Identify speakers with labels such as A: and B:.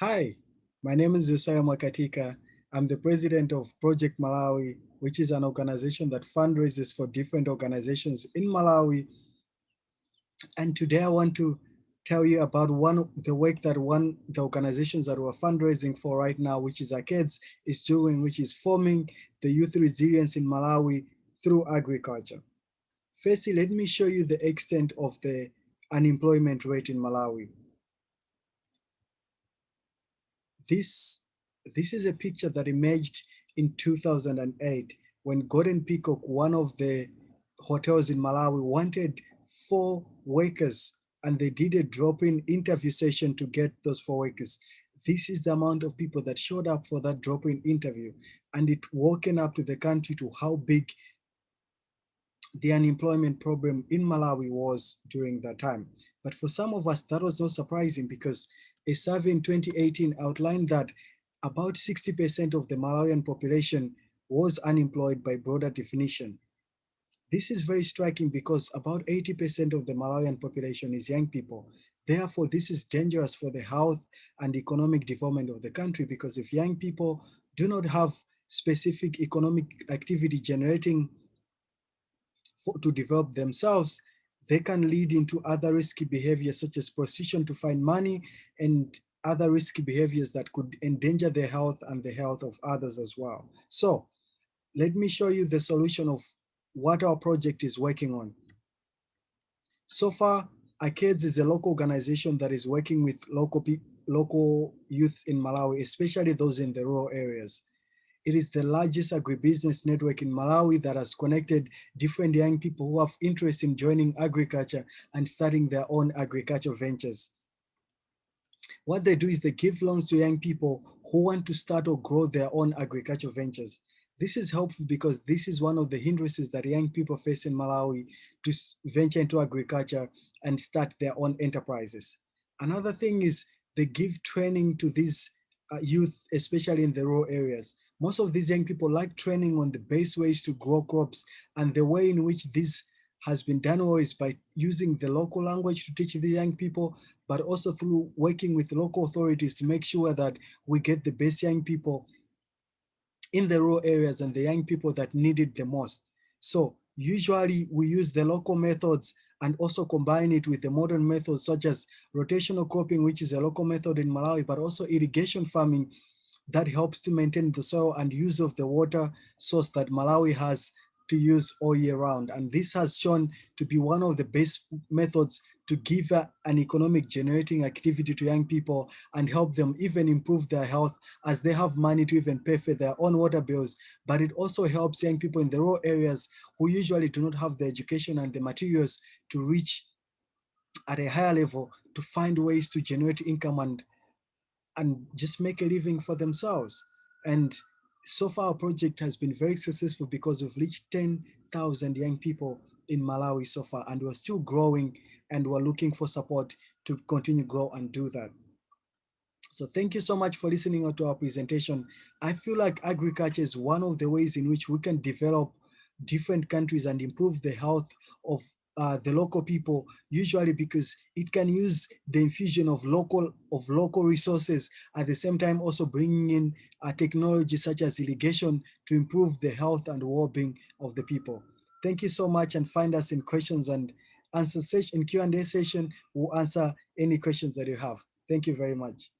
A: Hi, my name is Lusayo Mwakatika. I'm the president of Project Malawi, which is an organization that fundraises for different organizations in Malawi. And today I want to tell you about the work that the organizations that we're fundraising for right now, which is ARCADES, is doing, which is forming the youth resilience in Malawi through agriculture. Firstly, let me show you the extent of the unemployment rate in Malawi. This, this is a picture that emerged in 2008 when Golden Peacock, one of the hotels in Malawi, wanted 4 workers, and they did a drop-in interview session to get those 4 workers. This is the amount of people that showed up for that drop-in interview, and it woken up to the country to how big the unemployment problem in Malawi was during that time. But for some of us, that was not surprising because a survey in 2018 outlined that about 60% of the Malawian population was unemployed by broader definition. This is very striking because about 80% of the Malawian population is young people. Therefore, this is dangerous for the health and economic development of the country, because if young people do not have specific economic activity generating to develop themselves, they can lead into other risky behaviors such as prostitution to find money and other risky behaviors that could endanger their health and the health of others as well. So let me show you the solution of what our project is working on. So far, ARCADES is a local organization that is working with local youth in Malawi, especially those in the rural areas. It is the largest agribusiness network in Malawi that has connected different young people who have interest in joining agriculture and starting their own agricultural ventures. What they do is they give loans to young people who want to start or grow their own agricultural ventures. This is helpful because this is one of the hindrances that young people face in Malawi to venture into agriculture and start their own enterprises. Another thing is they give training to these youth, especially in the rural areas. Most of these young people like training on the best ways to grow crops, and the way in which this has been done well is by using the local language to teach the young people, but also through working with local authorities to make sure that we get the best young people in the rural areas and the young people that need it the most. So usually we use the local methods and also combine it with the modern methods such as rotational cropping, which is a local method in Malawi, but also irrigation farming that helps to maintain the soil and use of the water source that Malawi has to use all year round. And this has shown to be one of the best methods to give an economic generating activity to young people and help them even improve their health as they have money to even pay for their own water bills. But it also helps young people in the rural areas who usually do not have the education and the materials to reach at a higher level to find ways to generate income and just make a living for themselves. And so far, our project has been very successful because we've reached 10,000 young people in Malawi so far, and we're still growing, and we're looking for support to continue grow and do that. So thank you so much for listening to our presentation. I feel like agriculture is one of the ways in which we can develop different countries and improve the health of the local people, usually because it can use the infusion of local resources, at the same time also bringing in technology such as irrigation to improve the health and well-being of the people. Thank you so much, and find us in questions and answer session, in Q&A session. We'll answer any questions that you have. Thank you very much.